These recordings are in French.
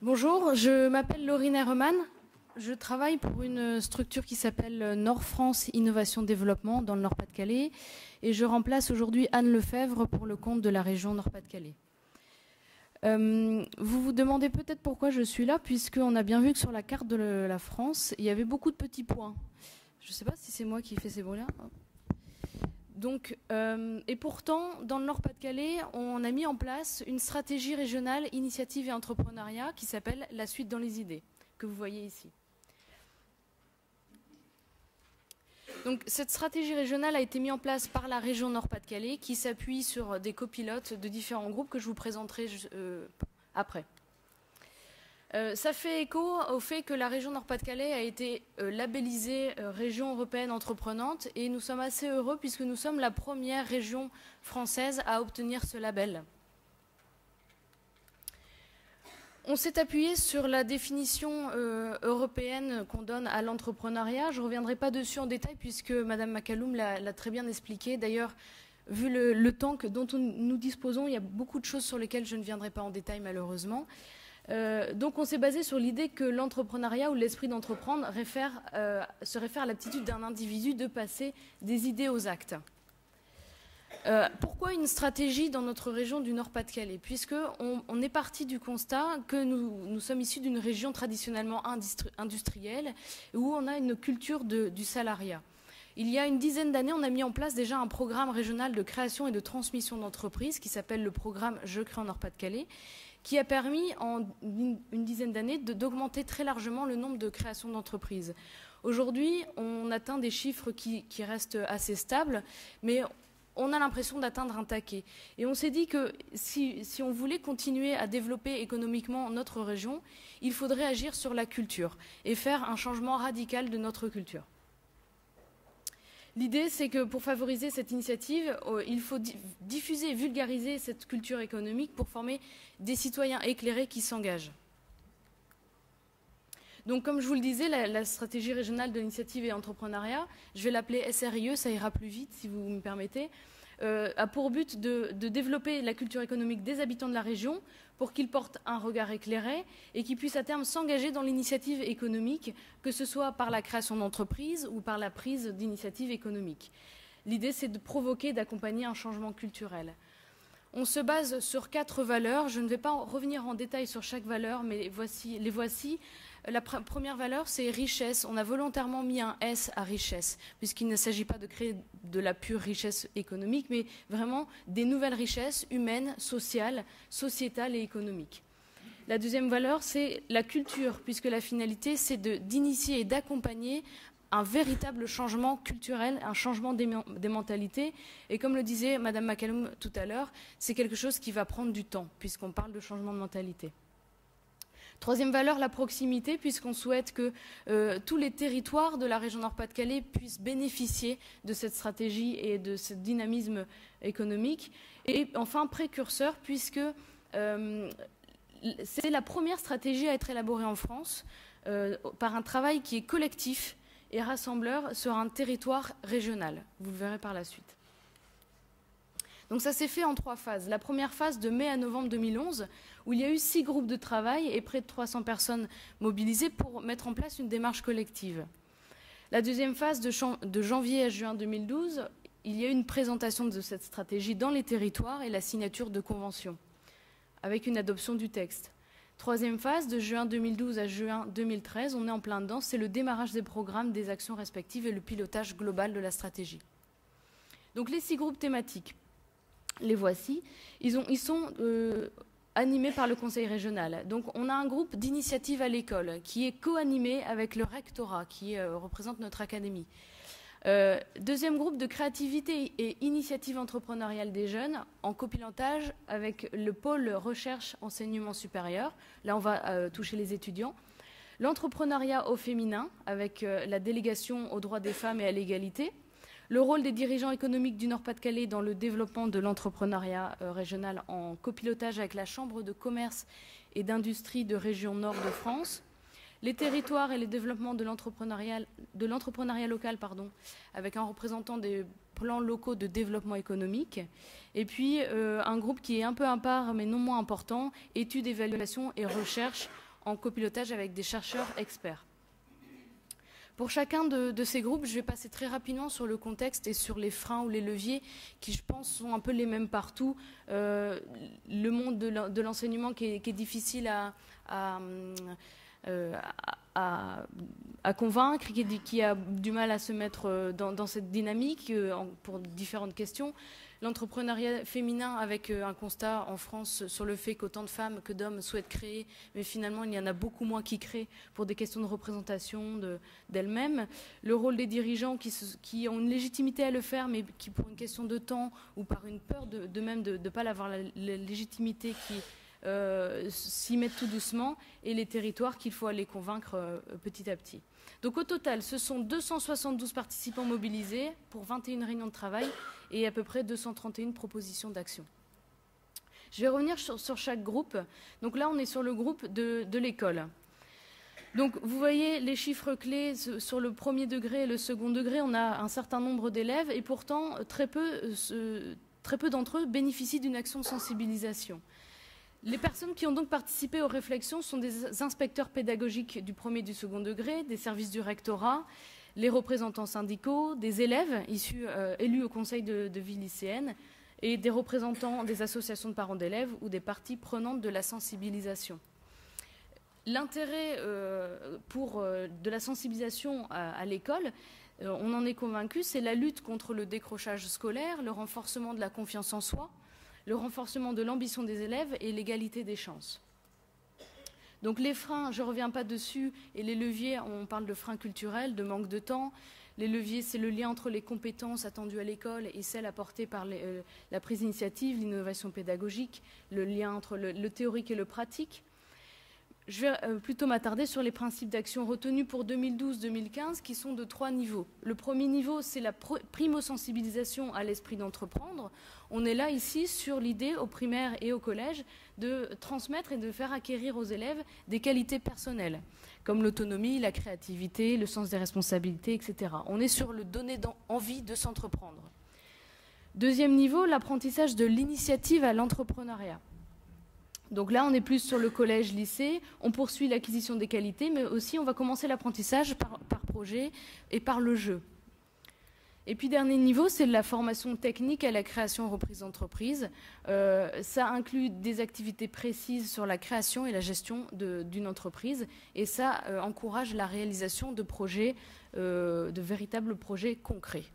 Bonjour, je m'appelle Laurine Herremann. Je travaille pour une structure qui s'appelle Nord France Innovation Développement dans le Nord-Pas-de-Calais et je remplace aujourd'hui Anne Lefebvre pour le compte de la région Nord-Pas-de-Calais. Vous vous demandez peut-être pourquoi je suis là, puisqu'on a bien vu que sur la carte de la France, il y avait beaucoup de petits points. Je ne sais pas si c'est moi qui fais ces bruits-là. Donc, et pourtant, dans le Nord-Pas-de-Calais, on a mis en place une stratégie régionale initiative et entrepreneuriat qui s'appelle La suite dans les idées, que vous voyez ici. Donc, cette stratégie régionale a été mise en place par la région Nord-Pas-de-Calais qui s'appuie sur des copilotes de différents groupes que je vous présenterai après. Ça fait écho au fait que la région Nord-Pas-de-Calais a été labellisée région européenne entreprenante et nous sommes assez heureux puisque nous sommes la première région française à obtenir ce label. On s'est appuyé sur la définition européenne qu'on donne à l'entrepreneuriat. Je ne reviendrai pas dessus en détail puisque Madame McCallum l'a très bien expliqué. D'ailleurs, vu le temps dont nous disposons, il y a beaucoup de choses sur lesquelles je ne viendrai pas en détail malheureusement. Donc on s'est basé sur l'idée que l'entrepreneuriat ou l'esprit d'entreprendre se réfère à l'aptitude d'un individu de passer des idées aux actes. Pourquoi une stratégie dans notre région du Nord-Pas-de-Calais? Puisqu'on est parti du constat que nous sommes issus d'une région traditionnellement industrielle où on a une culture du salariat. Il y a une dizaine d'années, on a mis en place déjà un programme régional de création et de transmission d'entreprises qui s'appelle le programme Je crée en Nord-Pas-de-Calais, qui a permis en une dizaine d'années d'augmenter très largement le nombre de créations d'entreprises. Aujourd'hui, on atteint des chiffres qui restent assez stables, mais on a l'impression d'atteindre un taquet. Et on s'est dit que si on voulait continuer à développer économiquement notre région, il faudrait agir sur la culture et faire un changement radical de notre culture. L'idée, c'est que pour favoriser cette initiative, il faut diffuser et vulgariser cette culture économique pour former des citoyens éclairés qui s'engagent. Donc, comme je vous le disais, la stratégie régionale de l'initiative et entrepreneuriat, je vais l'appeler SRIE, ça ira plus vite si vous me permettez, a pour but de développer la culture économique des habitants de la région pour qu'ils portent un regard éclairé et qu'ils puissent à terme s'engager dans l'initiative économique, que ce soit par la création d'entreprises ou par la prise d'initiatives économiques. L'idée, c'est de provoquer, d'accompagner un changement culturel. On se base sur 4 valeurs. Je ne vais pas revenir en détail sur chaque valeur, mais les voici. La première valeur, c'est richesse. On a volontairement mis un S à richesse, puisqu'il ne s'agit pas de créer de la pure richesse économique, mais vraiment des nouvelles richesses humaines, sociales, sociétales et économiques. La deuxième valeur, c'est la culture, puisque la finalité, c'est d'initier et d'accompagner un véritable changement culturel, un changement des mentalités. Et comme le disait Madame McCallum tout à l'heure, c'est quelque chose qui va prendre du temps, puisqu'on parle de changement de mentalité. Troisième valeur, la proximité, puisqu'on souhaite que tous les territoires de la région Nord-Pas-de-Calais puissent bénéficier de cette stratégie et de ce dynamisme économique. Et enfin, précurseur, puisque c'est la première stratégie à être élaborée en France par un travail qui est collectif et rassembleur sur un territoire régional. Vous le verrez par la suite. Donc ça s'est fait en 3 phases. La première phase de mai à novembre 2011, où il y a eu 6 groupes de travail et près de 300 personnes mobilisées pour mettre en place une démarche collective. La deuxième phase de janvier à juin 2012, il y a eu une présentation de cette stratégie dans les territoires et la signature de conventions, avec une adoption du texte. Troisième phase, de juin 2012 à juin 2013, on est en plein dedans, c'est le démarrage des programmes, des actions respectives et le pilotage global de la stratégie. Donc les 6 groupes thématiques, les voici, ils sont animés par le conseil régional. Donc on a un groupe d'initiative à l'école qui est co-animé avec le rectorat qui représente notre académie. Deuxième groupe de créativité et initiative entrepreneuriale des jeunes en copilotage avec le pôle recherche enseignement supérieur. Là, on va toucher les étudiants. L'entrepreneuriat au féminin avec la délégation aux droits des femmes et à l'égalité. Le rôle des dirigeants économiques du Nord-Pas-de-Calais dans le développement de l'entrepreneuriat régional en copilotage avec la Chambre de commerce et d'industrie de région nord de France. Les territoires et les développements de l'entrepreneuriat local, avec un représentant des plans locaux de développement économique. Et puis un groupe qui est un peu à part, mais non moins important, études, évaluation et recherche en copilotage avec des chercheurs experts. Pour chacun de ces groupes, je vais passer très rapidement sur le contexte et sur les freins ou les leviers qui, je pense, sont un peu les mêmes partout. Le monde de l'enseignement qui est difficile à convaincre, qui a du mal à se mettre dans cette dynamique pour différentes questions. L'entrepreneuriat féminin avec un constat en France sur le fait qu'autant de femmes que d'hommes souhaitent créer, mais finalement il y en a beaucoup moins qui créent pour des questions de représentation d'elles-mêmes. Le rôle des dirigeants qui ont une légitimité à le faire, mais qui pour une question de temps ou par une peur de même de ne pas avoir la légitimité qui s'y mettent tout doucement, et les territoires qu'il faut aller convaincre petit à petit. Donc au total, ce sont 272 participants mobilisés pour 21 réunions de travail et à peu près 231 propositions d'action. Je vais revenir sur chaque groupe. Donc là, on est sur le groupe de l'école. Donc vous voyez les chiffres clés sur le premier degré et le second degré. On a un certain nombre d'élèves et pourtant très peu d'entre eux bénéficient d'une action de sensibilisation. Les personnes qui ont donc participé aux réflexions sont des inspecteurs pédagogiques du premier et du second degré, des services du rectorat, les représentants syndicaux, des élèves élus au conseil de vie lycéenne et des représentants des associations de parents d'élèves ou des parties prenantes de la sensibilisation. L'intérêt de la sensibilisation à l'école, on en est convaincu, c'est la lutte contre le décrochage scolaire, le renforcement de la confiance en soi, le renforcement de l'ambition des élèves et l'égalité des chances. Donc les freins, je ne reviens pas dessus, et les leviers, on parle de freins culturels, de manque de temps. Les leviers, c'est le lien entre les compétences attendues à l'école et celles apportées par la prise d'initiative, l'innovation pédagogique, le lien entre le théorique et le pratique. Je vais plutôt m'attarder sur les principes d'action retenus pour 2012-2015 qui sont de 3 niveaux. Le premier niveau, c'est la primo-sensibilisation à l'esprit d'entreprendre. On est là ici sur l'idée au primaire et au collège de transmettre et de faire acquérir aux élèves des qualités personnelles comme l'autonomie, la créativité, le sens des responsabilités, etc. On est sur le donner envie de s'entreprendre. Deuxième niveau, l'apprentissage de l'initiative à l'entrepreneuriat. Donc là, on est plus sur le collège-lycée, on poursuit l'acquisition des qualités, mais aussi on va commencer l'apprentissage par projet et par le jeu. Et puis dernier niveau, c'est la formation technique à la création et reprise d'entreprise. Ça inclut des activités précises sur la création et la gestion d'une entreprise, et ça encourage la réalisation de projets, de véritables projets concrets.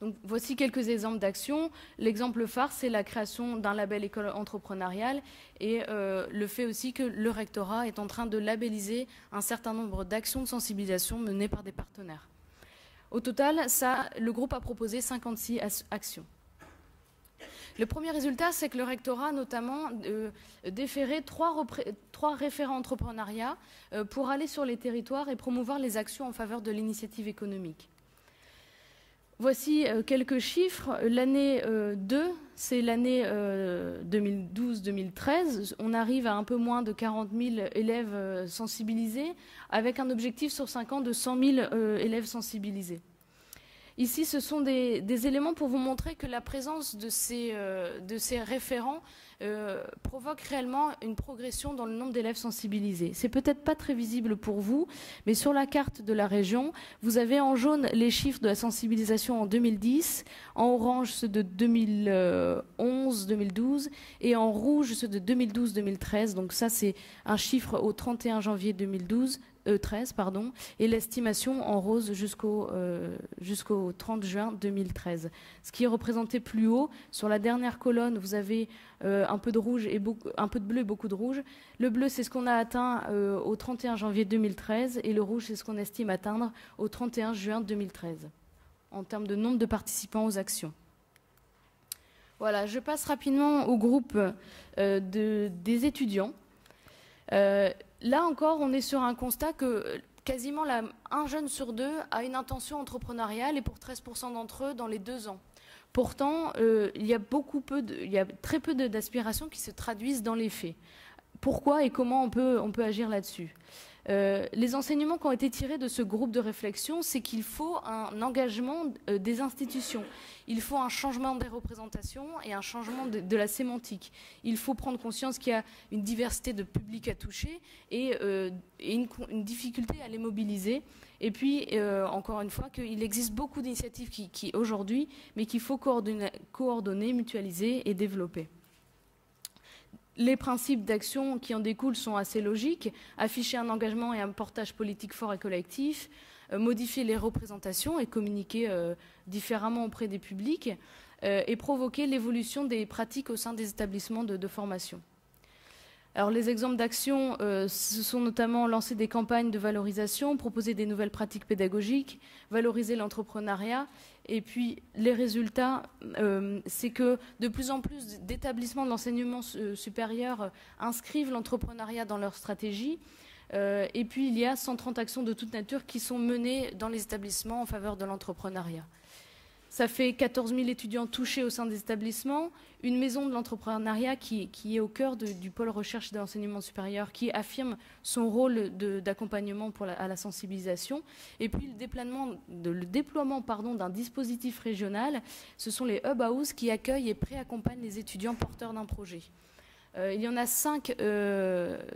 Donc, voici quelques exemples d'actions. L'exemple phare, c'est la création d'un label école entrepreneuriale et le fait aussi que le rectorat est en train de labelliser un certain nombre d'actions de sensibilisation menées par des partenaires. Au total, le groupe a proposé 56 actions. Le premier résultat, c'est que le rectorat a notamment déféré 3 référents entrepreneuriat pour aller sur les territoires et promouvoir les actions en faveur de l'initiative économique. Voici quelques chiffres. L'année 2, c'est l'année 2012-2013. On arrive à un peu moins de 40 000 élèves sensibilisés, avec un objectif sur 5 ans de 100 000 élèves sensibilisés. Ici, ce sont des éléments pour vous montrer que la présence de ces référents provoque réellement une progression dans le nombre d'élèves sensibilisés. C'est peut-être pas très visible pour vous, mais sur la carte de la région, vous avez en jaune les chiffres de la sensibilisation en 2010, en orange ceux de 2011-2012 et en rouge ceux de 2012-2013. Donc ça, c'est un chiffre au 31 janvier 2013, et l'estimation en rose jusqu'au 30 juin 2013. Ce qui est représenté plus haut, sur la dernière colonne, vous avez un peu de rouge et un peu de bleu et beaucoup de rouge. Le bleu, c'est ce qu'on a atteint au 31 janvier 2013 et le rouge, c'est ce qu'on estime atteindre au 31 juin 2013 en termes de nombre de participants aux actions. Voilà, je passe rapidement au groupe des étudiants. Là encore, on est sur un constat que quasiment un jeune sur 2 a une intention entrepreneuriale et pour 13% d'entre eux dans les 2 ans. Pourtant, il y a très peu d'aspirations qui se traduisent dans les faits. pourquoi et comment on peut agir là-dessus. Les enseignements qui ont été tirés de ce groupe de réflexion, c'est qu'il faut un engagement des institutions. Il faut un changement des représentations et un changement de la sémantique. Il faut prendre conscience qu'il y a une diversité de publics à toucher et une difficulté à les mobiliser. Et puis, encore une fois, qu'il existe beaucoup d'initiatives qui aujourd'hui, mais qu'il faut coordonner, mutualiser et développer. Les principes d'action qui en découlent sont assez logiques. Afficher un engagement et un portage politique fort et collectif, modifier les représentations et communiquer différemment auprès des publics, et provoquer l'évolution des pratiques au sein des établissements de formation. Alors, les exemples d'action, ce sont notamment lancer des campagnes de valorisation, proposer des nouvelles pratiques pédagogiques, valoriser l'entrepreneuriat. Et puis, les résultats, c'est que de plus en plus d'établissements de l'enseignement supérieur inscrivent l'entrepreneuriat dans leur stratégie. Et puis, il y a 130 actions de toute nature qui sont menées dans les établissements en faveur de l'entrepreneuriat. Ça fait 14 000 étudiants touchés au sein des établissements, une maison de l'entrepreneuriat qui est au cœur du pôle recherche et d'enseignement supérieur, qui affirme son rôle d'accompagnement à la sensibilisation. Et puis le déploiement d'un dispositif régional, ce sont les hub houses qui accueillent et préaccompagnent les étudiants porteurs d'un projet. Il y en a 5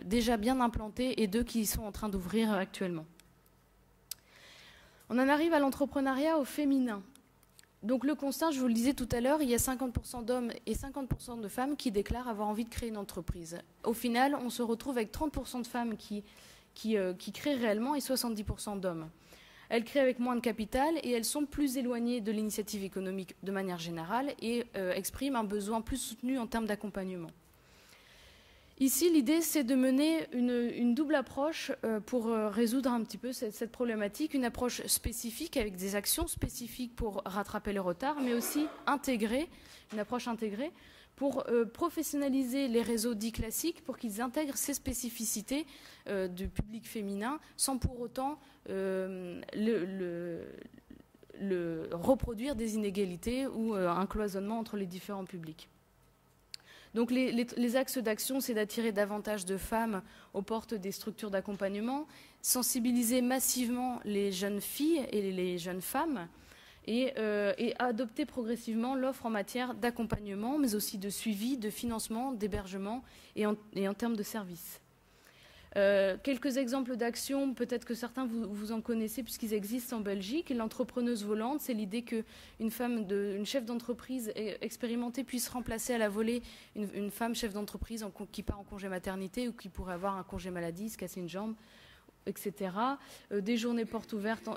déjà bien implantés et 2 qui sont en train d'ouvrir actuellement. On en arrive à l'entrepreneuriat au féminin. Donc le constat, je vous le disais tout à l'heure, il y a 50% d'hommes et 50% de femmes qui déclarent avoir envie de créer une entreprise. Au final, on se retrouve avec 30% de femmes qui créent réellement et 70% d'hommes. Elles créent avec moins de capital et elles sont plus éloignées de l'initiative économique de manière générale et expriment un besoin plus soutenu en termes d'accompagnement. Ici, l'idée, c'est de mener une double approche pour résoudre un petit peu cette problématique, une approche spécifique avec des actions spécifiques pour rattraper le retard, mais aussi une approche intégrée pour professionnaliser les réseaux dits classiques, pour qu'ils intègrent ces spécificités du public féminin, sans pour autant reproduire des inégalités ou un cloisonnement entre les différents publics. Donc les axes d'action, c'est d'attirer davantage de femmes aux portes des structures d'accompagnement, sensibiliser massivement les jeunes filles et les jeunes femmes, et adopter progressivement l'offre en matière d'accompagnement, mais aussi de suivi, de financement, d'hébergement et en termes de services. Quelques exemples d'actions, peut-être que certains vous en connaissez puisqu'ils existent en Belgique. L'entrepreneuse volante, c'est l'idée qu'une chef d'entreprise expérimentée puisse remplacer à la volée une femme chef d'entreprise qui part en congé maternité ou qui pourrait avoir un congé maladie, se casser une jambe, etc. Des journées portes ouvertes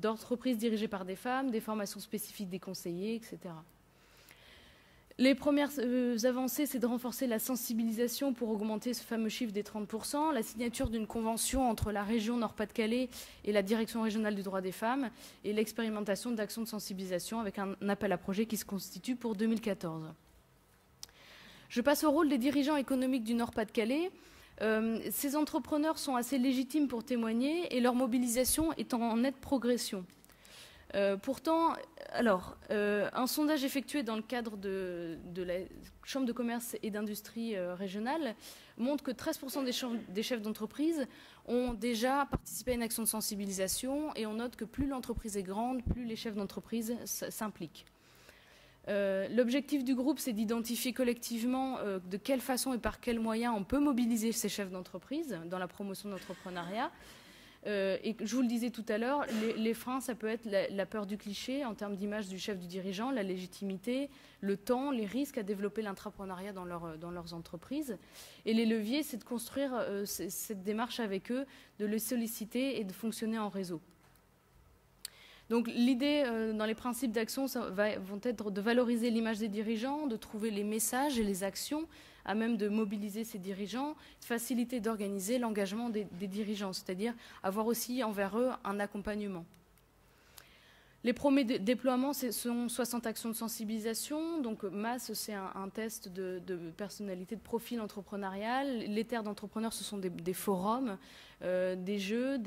d'entreprises dirigées par des femmes, des formations spécifiques des conseillers, etc. Les premières avancées, c'est de renforcer la sensibilisation pour augmenter ce fameux chiffre des 30%, la signature d'une convention entre la région Nord-Pas-de-Calais et la Direction régionale du droit des femmes, et l'expérimentation d'actions de sensibilisation avec un appel à projet qui se constitue pour 2014. Je passe au rôle des dirigeants économiques du Nord-Pas-de-Calais. Ces entrepreneurs sont assez légitimes pour témoigner et leur mobilisation est en nette progression. Pourtant, un sondage effectué dans le cadre de la Chambre de commerce et d'industrie régionale montre que 13% des chefs d'entreprise ont déjà participé à une action de sensibilisation, et on note que plus l'entreprise est grande, plus les chefs d'entreprise s'impliquent. L'objectif du groupe, c'est d'identifier collectivement de quelle façon et par quels moyens on peut mobiliser ces chefs d'entreprise dans la promotion de l'entrepreneuriat. Et je vous le disais tout à l'heure, les freins, ça peut être la peur du cliché en termes d'image du chef du dirigeant, la légitimité, le temps, les risques à développer l'intrapreneuriat dans leurs entreprises. Et les leviers, c'est de construire cette démarche avec eux, de les solliciter et de fonctionner en réseau. Donc l'idée dans les principes d'action vont être de valoriser l'image des dirigeants, de trouver les messages et les actions à même de mobiliser ces dirigeants, de faciliter d'organiser l'engagement des dirigeants, c'est-à-dire avoir aussi envers eux un accompagnement. Les premiers déploiements, ce sont 60 actions de sensibilisation. Donc MAS, c'est un test de personnalité, de profil entrepreneurial. Les terres d'entrepreneurs, ce sont des forums, des jeux,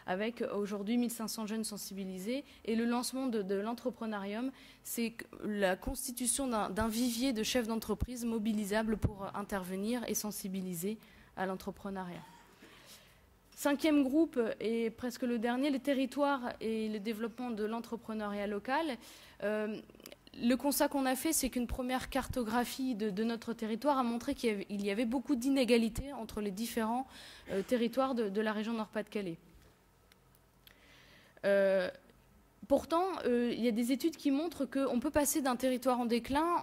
avec aujourd'hui 1500 jeunes sensibilisés. Et le lancement de l'entrepreneurium, c'est la constitution d'un vivier de chefs d'entreprise mobilisables pour intervenir et sensibiliser à l'entrepreneuriat. 5e groupe, et presque le dernier, les territoires et le développement de l'entrepreneuriat local. Le constat qu'on a fait, c'est qu'une première cartographie de notre territoire a montré qu'il y avait beaucoup d'inégalités entre les différents territoires de la région Nord-Pas-de-Calais. Pourtant, il y a des études qui montrent qu'on peut passer d'un territoire en déclin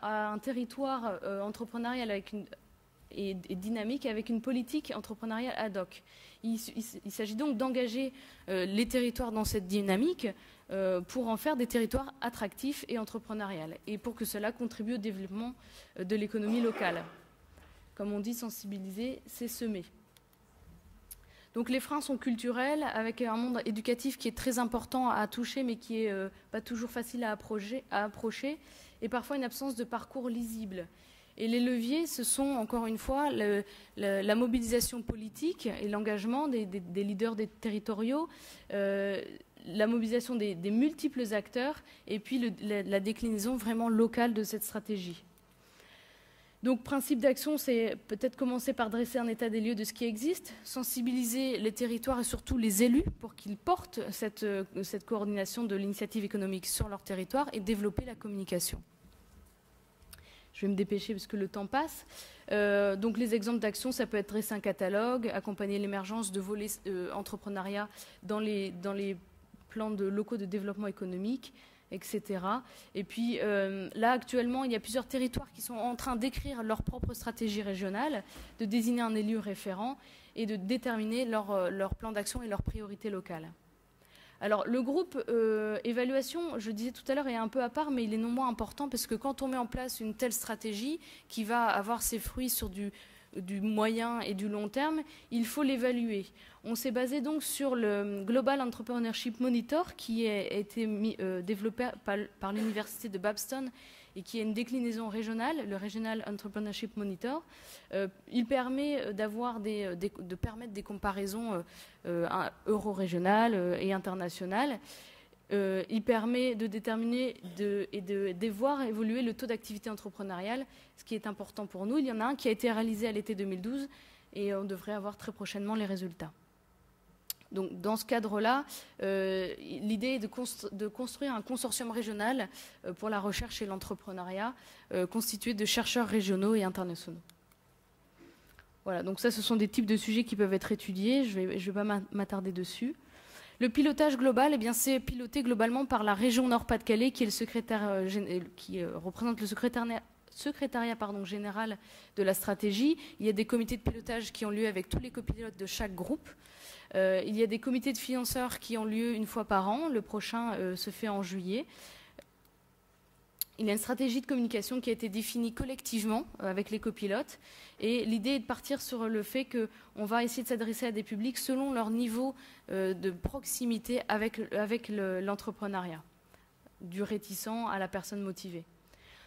à un territoire entrepreneurial et dynamique avec une politique entrepreneuriale ad hoc. Il s'agit donc d'engager les territoires dans cette dynamique pour en faire des territoires attractifs et entrepreneuriales, et pour que cela contribue au développement de l'économie locale. Comme on dit, sensibiliser, c'est semer. Donc les freins sont culturels, avec un monde éducatif qui est très important à toucher, mais qui n'est pas toujours facile à approcher, et parfois une absence de parcours lisible. Et les leviers, ce sont encore une fois la mobilisation politique et l'engagement des leaders territoriaux, la mobilisation des multiples acteurs, et puis la déclinaison vraiment locale de cette stratégie. Donc, principe d'action, c'est peut-être commencer par dresser un état des lieux de ce qui existe, sensibiliser les territoires et surtout les élus pour qu'ils portent cette coordination de l'initiative économique sur leur territoire et développer la communication. Je vais me dépêcher parce que le temps passe. Donc les exemples d'action, ça peut être dresser un catalogue, accompagner l'émergence de volets entrepreneuriat dans les plans locaux de développement économique, etc. Et puis là, actuellement, il y a plusieurs territoires qui sont en train d'écrire leur propre stratégie régionale, de désigner un élu référent et de déterminer leur plan d'action et leurs priorités locales. Alors, le groupe évaluation, je disais tout à l'heure, est un peu à part, mais il est non moins important parce que quand on met en place une telle stratégie qui va avoir ses fruits sur du moyen et du long terme, il faut l'évaluer. On s'est basé donc sur le Global Entrepreneurship Monitor qui a été développé par l'université de Babson et qui est une déclinaison régionale, le Regional Entrepreneurship Monitor. Il permet de permettre des comparaisons euro-régionales et internationales. Il permet de déterminer et de voir évoluer le taux d'activité entrepreneuriale, ce qui est important pour nous. Il y en a un qui a été réalisé à l'été 2012 et on devrait avoir très prochainement les résultats. Donc, dans ce cadre-là, l'idée est de construire un consortium régional pour la recherche et l'entrepreneuriat constitué de chercheurs régionaux et internationaux. Voilà, donc ça, ce sont des types de sujets qui peuvent être étudiés. Je vais pas m'attarder dessus. Le pilotage global, eh bien, c'est piloté globalement par la région Nord-Pas-de-Calais, qui est le secrétaire, qui représente le secrétariat général de la stratégie. Il y a des comités de pilotage qui ont lieu avec tous les copilotes de chaque groupe. Il y a des comités de financeurs qui ont lieu une fois par an. Le prochain se fait en juillet. Il y a une stratégie de communication qui a été définie collectivement avec les copilotes. Et l'idée est de partir sur le fait qu'on va essayer de s'adresser à des publics selon leur niveau de proximité avec l'entrepreneuriat, du réticent à la personne motivée.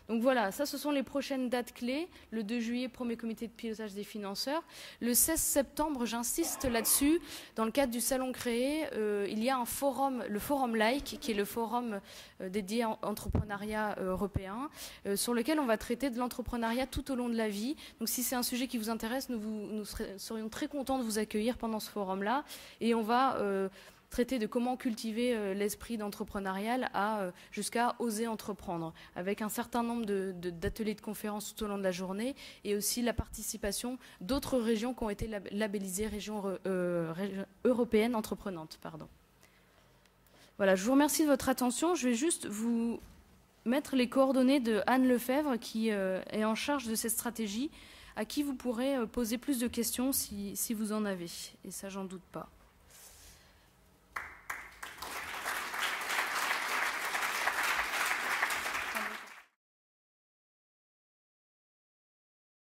Donc voilà, ça ce sont les prochaines dates clés. Le 2 juillet, premier comité de pilotage des financeurs. Le 16 septembre, j'insiste là-dessus, dans le cadre du salon créé, il y a un forum, le forum Like, qui est le forum dédié à l'entrepreneuriat européen, sur lequel on va traiter de l'entrepreneuriat tout au long de la vie. Donc si c'est un sujet qui vous intéresse, nous serions très contents de vous accueillir pendant ce forum-là. Et on va traiter de comment cultiver l'esprit d'entrepreneurial jusqu'à oser entreprendre, avec un certain nombre d'ateliers de conférences tout au long de la journée, et aussi la participation d'autres régions qui ont été labellisées régions européennes entreprenantes. Pardon. Voilà, je vous remercie de votre attention. Je vais juste vous mettre les coordonnées de Anne Lefebvre, qui est en charge de cette stratégie, à qui vous pourrez poser plus de questions si vous en avez, et ça, j'en doute pas.